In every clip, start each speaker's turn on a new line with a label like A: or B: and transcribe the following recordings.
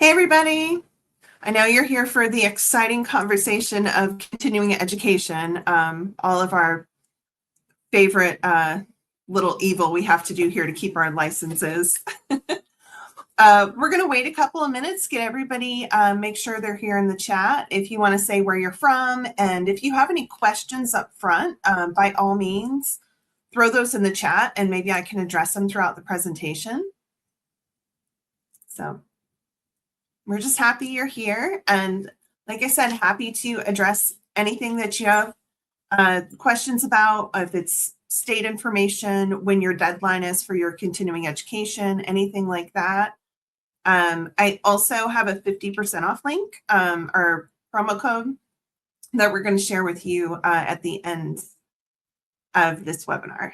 A: Hey, everybody. I know you're here for the exciting conversation of continuing education, all of our favorite little evil we have to do here to keep our licenses. We're going to wait a couple of minutes, get everybody, make sure they're here in the chat. If you want to say where you're from, and if you have any questions up front, by all means, throw those in the chat and maybe I can address them throughout the presentation. So we're just happy you're here. And like I said, happy to address anything that you have questions about, if it's state information, when your deadline is for your continuing education, anything like that. I also have a 50% off link or promo code that we're going to share with you at the end of this webinar.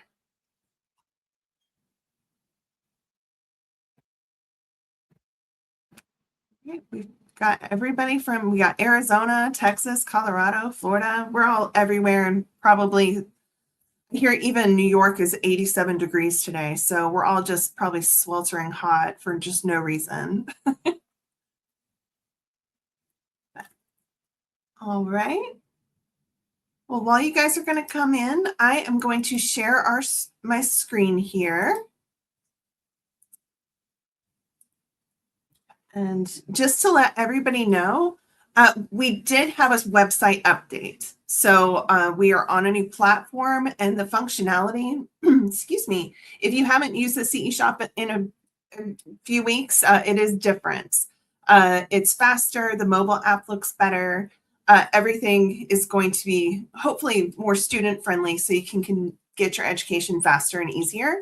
A: Okay, we've got everybody we got Arizona, Texas, Colorado, Florida. We're all everywhere, and probably here, even New York is 87 degrees today. So we're all just probably sweltering hot for just no reason. All right. Well, while you guys are going to come in, I am going to share my screen here. And just to let everybody know, we did have a website update. So we are on a new platform, and the functionality, excuse me, if you haven't used the CE Shop in a few weeks, it is different. It's faster. The mobile app looks better. Everything is going to be hopefully more student friendly, so you can get your education faster and easier.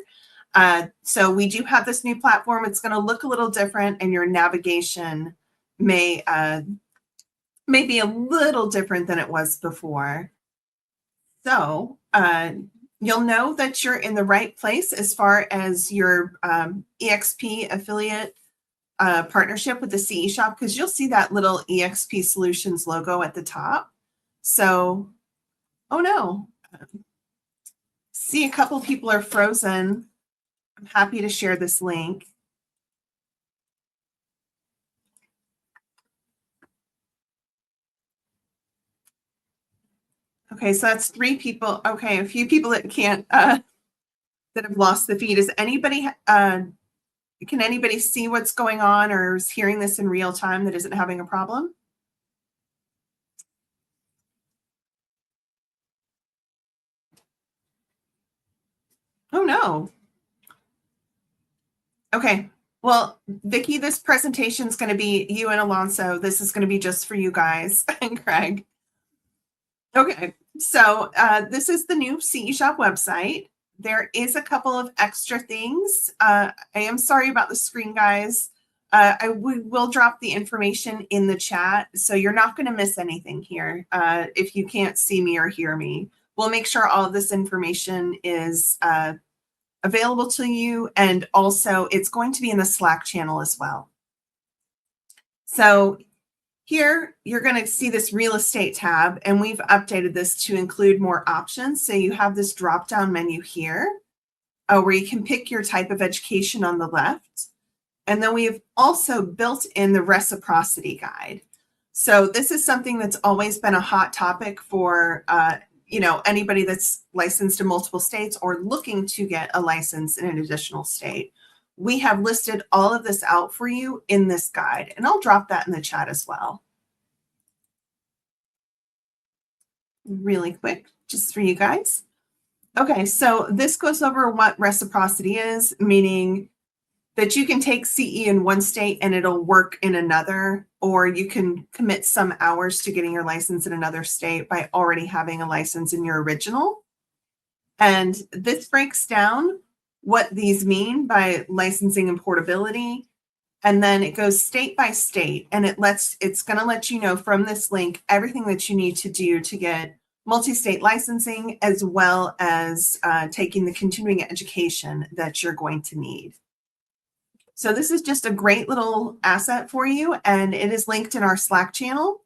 A: So we do have this new platform. It's going to look a little different, and your navigation may be a little different than it was before. So you'll know that you're in the right place as far as your eXp affiliate partnership with the CE Shop, because you'll see that little eXp Solutions logo at the top. So, oh no, see, a couple people are frozen. I'm happy to share this link. Okay, so that's 3 people. Okay, a few people that can't, that have lost the feed. Is anybody, can anybody see what's going on or is hearing this in real time that isn't having a problem? Oh no. Okay. Well, Vicki, this presentation is going to be you and Alonso. This is going to be just for you guys and Craig. Okay. So this is the new CE Shop website. There is a couple of extra things. I am sorry about the screen, guys. We will drop the information in the chat, so you're not going to miss anything here if you can't see me or hear me. We'll make sure all of this information is available to you, and also it's going to be in the Slack channel as well. So here you're going to see this real estate tab, and we've updated this to include more options. So you have this drop-down menu here where you can pick your type of education on the left. And then we've also built in the reciprocity guide. So this is something that's always been a hot topic for anybody that's licensed in multiple states or looking to get a license in an additional state. We have listed all of this out for you in this guide, and I'll drop that in the chat as well. Really quick, just for you guys. Okay, so this goes over what reciprocity is, meaning that you can take CE in one state and it'll work in another, or you can commit some hours to getting your license in another state by already having a license in your original. And this breaks down what these mean by licensing and portability. And then it goes state by state, and it's going to let you know from this link everything that you need to do to get multi-state licensing, as well as taking the continuing education that you're going to need. So this is just a great little asset for you, and it is linked in our Slack channel.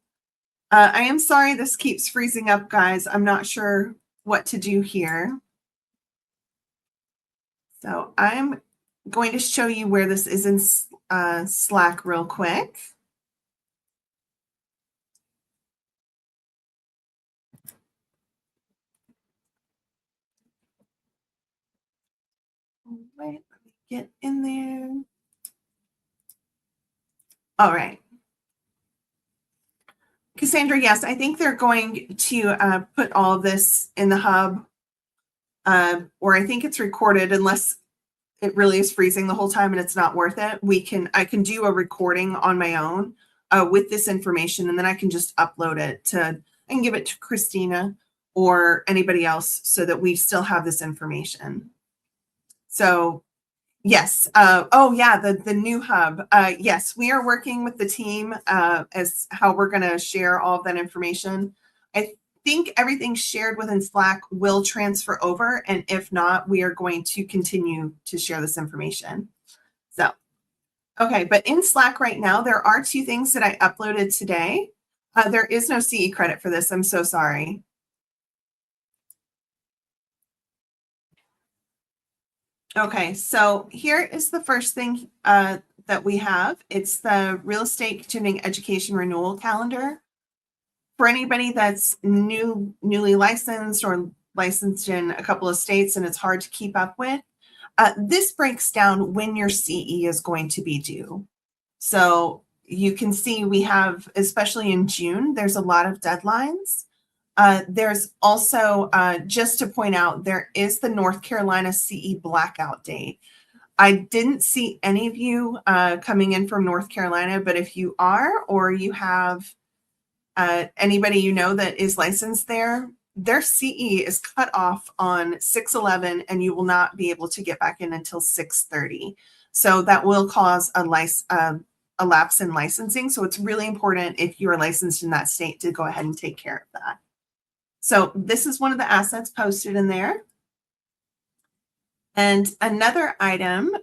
A: I am sorry this keeps freezing up, guys. I'm not sure what to do here. So I'm going to show you where this is Slack real quick. All right, let me get in there. All right. Cassandra, yes, I think they're going to put all of this in the hub, or I think it's recorded unless it really is freezing the whole time and it's not worth it. I can do a recording on my own with this information, and then I can just upload it I can give it to Christina or anybody else so that we still have this information. So yes. Oh yeah, the new hub. Yes, we are working with the team as how we're going to share all of that information. I think everything shared within Slack will transfer over, and if not, we are going to continue to share this information. So, okay, but in Slack right now, there are two things that I uploaded today. There is no CE credit for this. I'm so sorry. Okay, so here is the first thing that we have. It's the real estate tuning education renewal calendar. For anybody that's newly licensed or licensed in a couple of states and it's hard to keep up with, this breaks down when your CE is going to be due. So you can see we have, especially in June, there's a lot of deadlines. There's also, just to point out, there is the North Carolina CE blackout date. I didn't see any of you coming in from North Carolina, but if you are, or you have anybody you know that is licensed there, their CE is cut off on 6/11, and you will not be able to get back in until 6/30. So that will cause a lapse in licensing. So it's really important if you are licensed in that state to go ahead and take care of that. So this is one of the assets posted in there. And another item,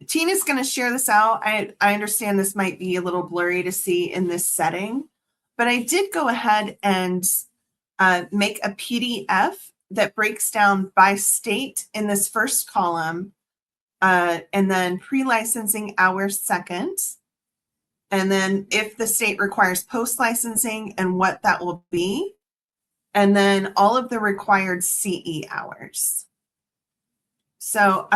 A: Tina's going to share this out. I understand this might be a little blurry to see in this setting, but I did go ahead and make a PDF that breaks down by state in this first column, and then pre-licensing hours second. And then if the state requires post-licensing and what that will be, and then all of the required CE hours. So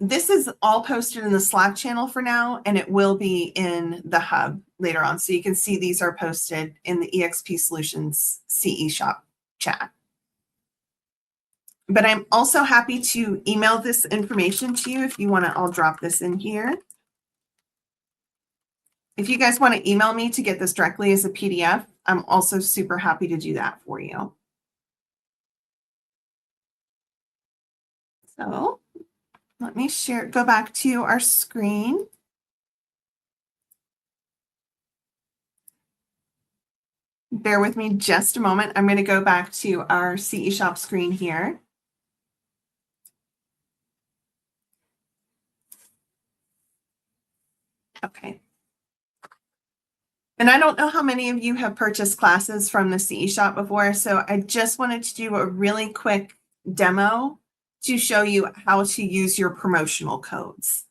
A: this is all posted in the Slack channel for now, and it will be in the hub later on. So you can see these are posted in the eXp Solutions CE Shop chat. But I'm also happy to email this information to you if you want to. I'll drop this in here. If you guys want to email me to get this directly as a PDF, I'm also super happy to do that for you. So let me go back to our screen. Bear with me just a moment. I'm going to go back to our CE Shop screen here. Okay. And I don't know how many of you have purchased classes from the CE Shop before, so I just wanted to do a really quick demo to show you how to use your promotional codes.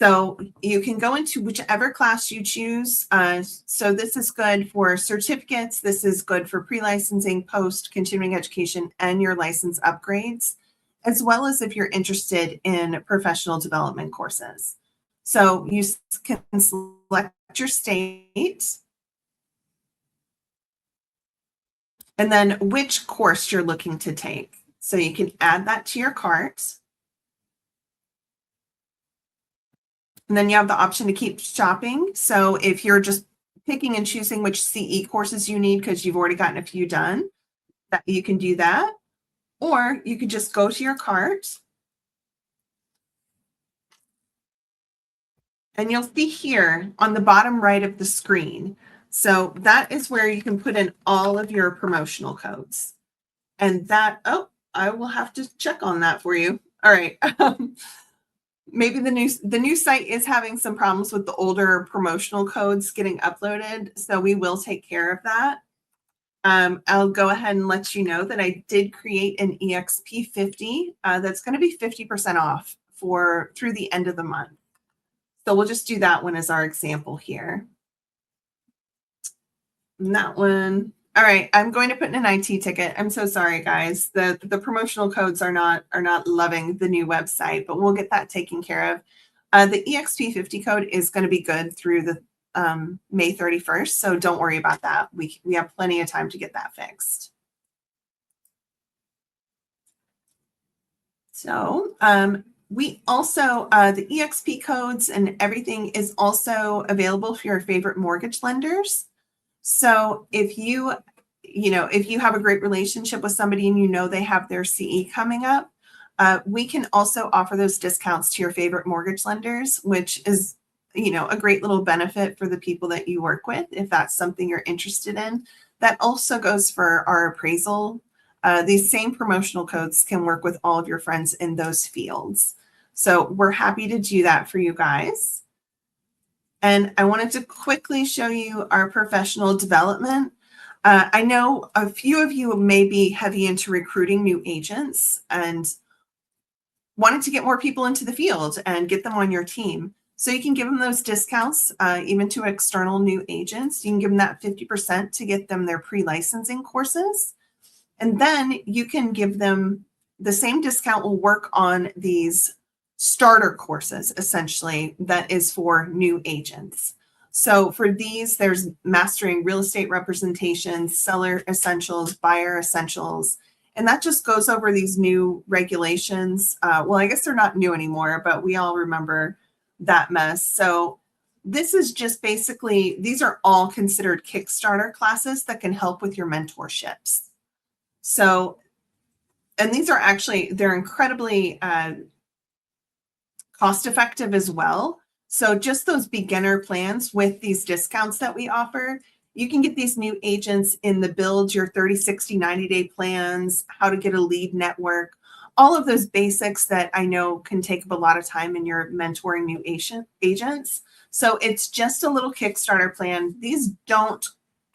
A: So you can go into whichever class you choose. So this is good for certificates. This is good for pre-licensing, post, continuing education, and your license upgrades, as well as if you're interested in professional development courses. So you can select your state and then which course you're looking to take. So you can add that to your cart. And then you have the option to keep shopping. So if you're just picking and choosing which CE courses you need because you've already gotten a few done, that you can do that. Or you could just go to your cart. And you'll see here on the bottom right of the screen. So that is where you can put in all of your promotional codes. And that, oh, I will have to check on that for you. All right. Maybe the new site is having some problems with the older promotional codes getting uploaded. So we will take care of that. I'll go ahead and let you know that I did create an eXp 50 that's going to be 50% off through the end of the month. So we'll just do that one as our example here. And that one. All right, I'm going to put in an IT ticket. I'm so sorry, guys. The promotional codes are not loving the new website, but we'll get that taken care of. The eXp 50 code is going to be good through the May 31st, so don't worry about that. We have plenty of time to get that fixed. So we also, the eXp codes and everything is also available for your favorite mortgage lenders. So if you have a great relationship with somebody and you know they have their CE coming up, we can also offer those discounts to your favorite mortgage lenders, which is, a great little benefit for the people that you work with, if that's something you're interested in. That also goes for our appraisal. These same promotional codes can work with all of your friends in those fields. So we're happy to do that for you guys. And I wanted to quickly show you our professional development. I know a few of you may be heavy into recruiting new agents and wanted to get more people into the field and get them on your team. So you can give them those discounts, even to external new agents. You can give them that 50% to get them their pre-licensing courses. And then you can give them the same discount will work on these starter courses, essentially, that is for new agents. So for these, there's mastering real estate representation, seller essentials, buyer essentials, and that just goes over these new regulations. Well, I guess they're not new anymore, but we all remember that mess. So this is just basically, these are all considered Kickstarter classes that can help with your mentorships. So, and these are actually, they're incredibly cost effective as well. So just those beginner plans with these discounts that we offer, you can get these new agents in the build your 30, 60, 90-day plans, how to get a lead network, all of those basics that I know can take up a lot of time in your mentoring new agents. So it's just a little Kickstarter plan. These don't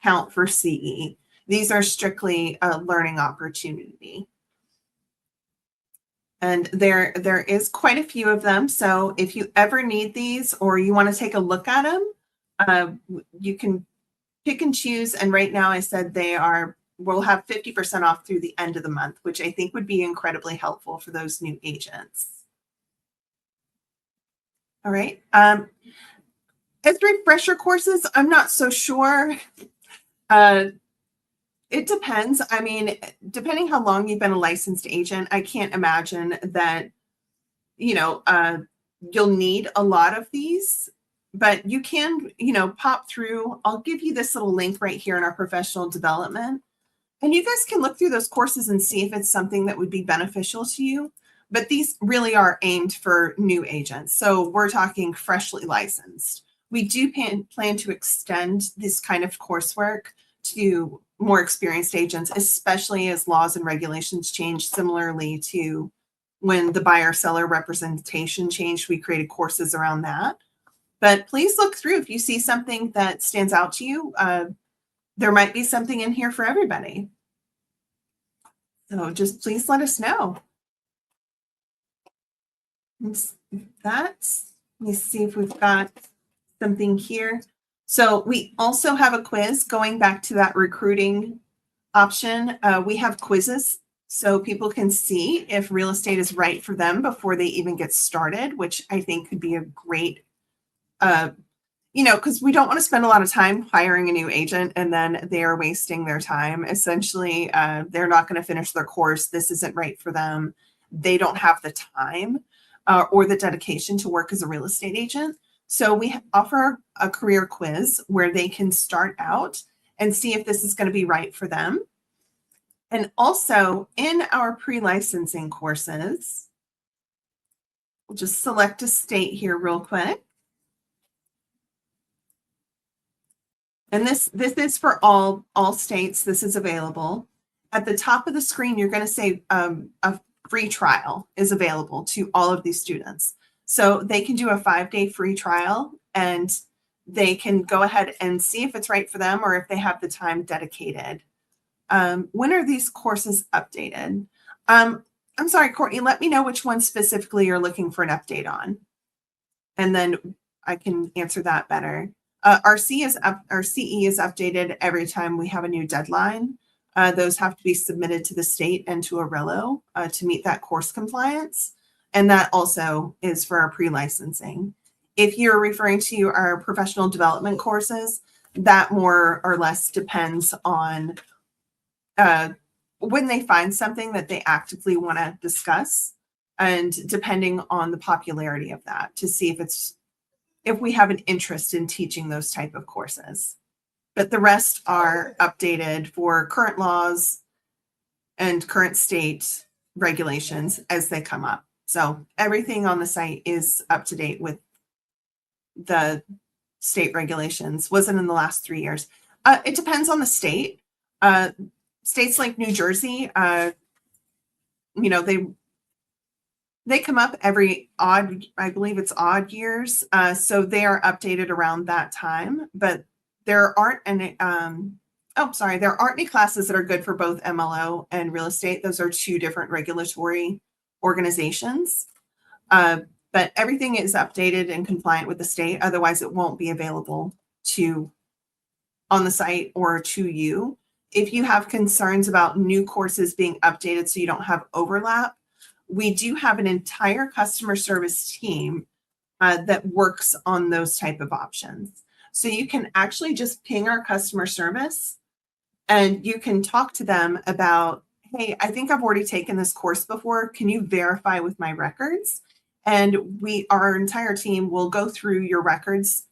A: count for CE. These are strictly a learning opportunity. And there is quite a few of them. So if you ever need these or you want to take a look at them, you can pick and choose. And right now I said we'll have 50% off through the end of the month, which I think would be incredibly helpful for those new agents. All right. As refresher courses, I'm not so sure. It depends. I mean, depending how long you've been a licensed agent, I can't imagine that, you'll need a lot of these, but you can, pop through. I'll give you this little link right here in our professional development, and you guys can look through those courses and see if it's something that would be beneficial to you. But these really are aimed for new agents. So we're talking freshly licensed. We do plan to extend this kind of coursework to more experienced agents, especially as laws and regulations change, similarly to when the buyer seller representation changed. We created courses around that. But please look through if you see something that stands out to you. There might be something in here for everybody. So just please let us know. Let me see if we've got something here. So we also have a quiz going back to that recruiting option. We have quizzes so people can see if real estate is right for them before they even get started, which I think could be a great, because we don't want to spend a lot of time hiring a new agent and then they're wasting their time. Essentially, they're not going to finish their course. This isn't right for them. They don't have the time or the dedication to work as a real estate agent. So we offer a career quiz where they can start out and see if this is going to be right for them. And also in our pre-licensing courses, we'll just select a state here real quick. And this is for all states. This is available. At the top of the screen, you're going to say a free trial is available to all of these students. So they can do a 5-day free trial and they can go ahead and see if it's right for them or if they have the time dedicated. When are these courses updated? I'm sorry, Courtney, let me know which one specifically you're looking for an update on. And then I can answer that better. Our CE is updated every time we have a new deadline. Those have to be submitted to the state and to Arillo to meet that course compliance. And that also is for our pre-licensing. If you're referring to our professional development courses, that more or less depends on when they find something that they actively want to discuss, and depending on the popularity of that, to see if we have an interest in teaching those type of courses. But the rest are updated for current laws and current state regulations as they come up. So everything on the site is up to date with the state regulations. Wasn't in the last 3 years. It depends on the state. States like New Jersey, they come up every odd, I believe it's odd years. So they are updated around that time, but there aren't any, there aren't any classes that are good for both MLO and real estate. Those are two different regulatory organizations. But everything is updated and compliant with the state. Otherwise, it won't be available on the site or to you. If you have concerns about new courses being updated so you don't have overlap, we do have an entire customer service team that works on those type of options. So you can actually just ping our customer service and you can talk to them about, hey, I think I've already taken this course before. Can you verify with my records? And our entire team will go through your records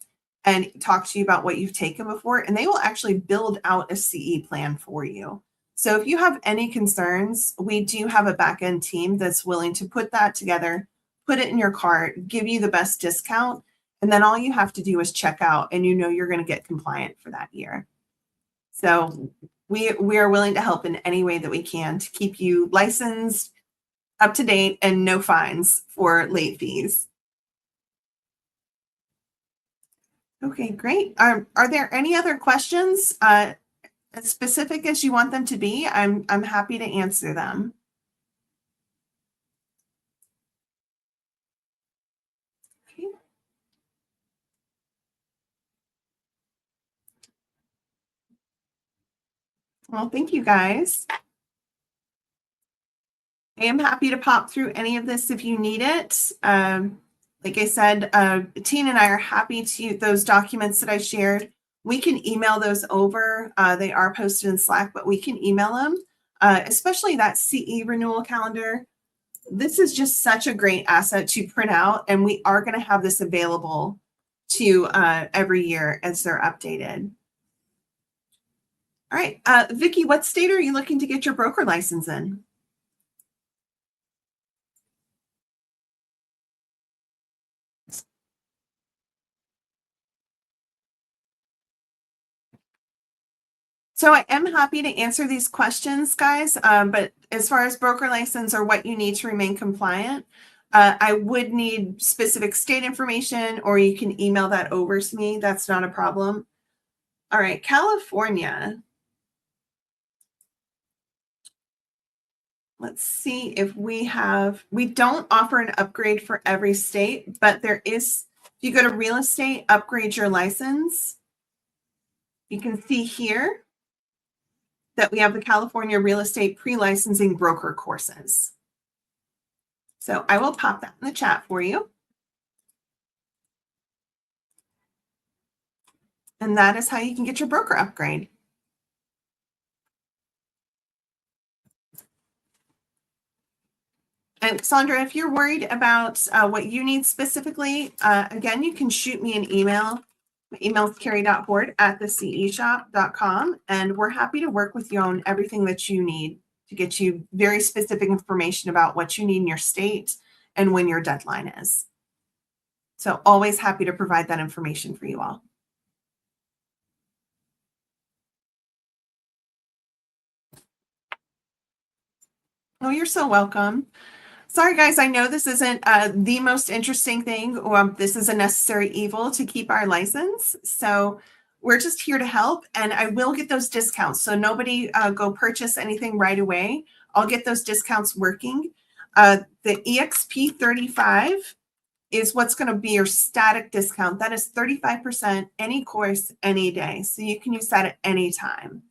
A: and talk to you about what you've taken before, and they will actually build out a CE plan for you. So if you have any concerns, we do have a back-end team that's willing to put that together, put it in your cart, give you the best discount, and then all you have to do is check out, and you're going to get compliant for that year. So we are willing to help in any way that we can to keep you licensed, up to date, and no fines for late fees. Okay, great. Are there any other questions as specific as you want them to be? I'm happy to answer them. Okay. Well, thank you guys. I am happy to pop through any of this if you need it. Like I said, Tina and I are happy to those documents that I shared. We can email those over. They are posted in Slack, but we can email them, especially that CE renewal calendar. This is just such a great asset to print out, and we are going to have this available to every year as they're updated. All right, Vicki, what state are you looking to get your broker license in? So I am happy to answer these questions, guys. But as far as broker license or what you need to remain compliant, I would need specific state information, or you can email that over to me. That's not a problem. All right, California. Let's see if we don't offer an upgrade for every state, but there is, if you go to real estate, upgrade your license, you can see here that we have the California real estate pre-licensing broker courses. So I will pop that in the chat for you. And that is how you can get your broker upgrade. And Sandra, if you're worried about what you need specifically, again, you can shoot me an email. My email is carrie.hoard@theceshop.com, and we're happy to work with you on everything that you need to get you very specific information about what you need in your state and when your deadline is. So always happy to provide that information for you all. Oh, you're so welcome. Sorry, guys, I know this isn't the most interesting thing. This is a necessary evil to keep our license. So we're just here to help, and I will get those discounts. So nobody go purchase anything right away. I'll get those discounts working. The eXp 35 is what's going to be your static discount. That is 35% any course, any day. So you can use that at any time.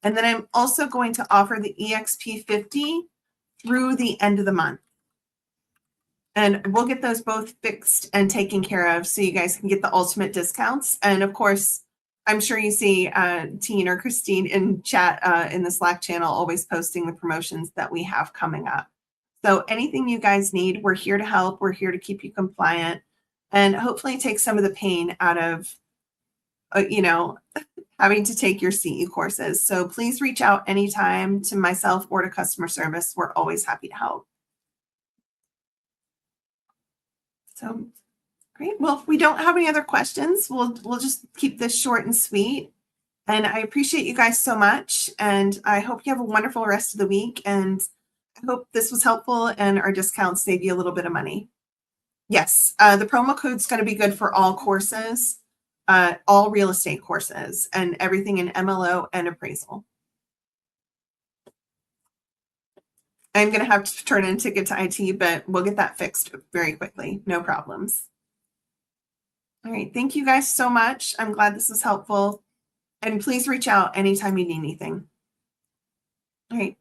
A: And then I'm also going to offer the eXp 50 through the end of the month. And we'll get those both fixed and taken care of so you guys can get the ultimate discounts. And of course, I'm sure you see Teen or Christine in chat in the Slack channel always posting the promotions that we have coming up. So anything you guys need, we're here to help. We're here to keep you compliant and hopefully take some of the pain out of, having to take your CE courses. So please reach out anytime to myself or to customer service. We're always happy to help. So great. Well, if we don't have any other questions, we'll just keep this short and sweet. And I appreciate you guys so much. And I hope you have a wonderful rest of the week. And I hope this was helpful and our discounts save you a little bit of money. Yes, the promo code is going to be good for all courses, all real estate courses, and everything in MLO and appraisal. I'm going to have to turn in a ticket to IT, but we'll get that fixed very quickly. No problems. All right. Thank you guys so much. I'm glad this was helpful. And please reach out anytime you need anything. All right.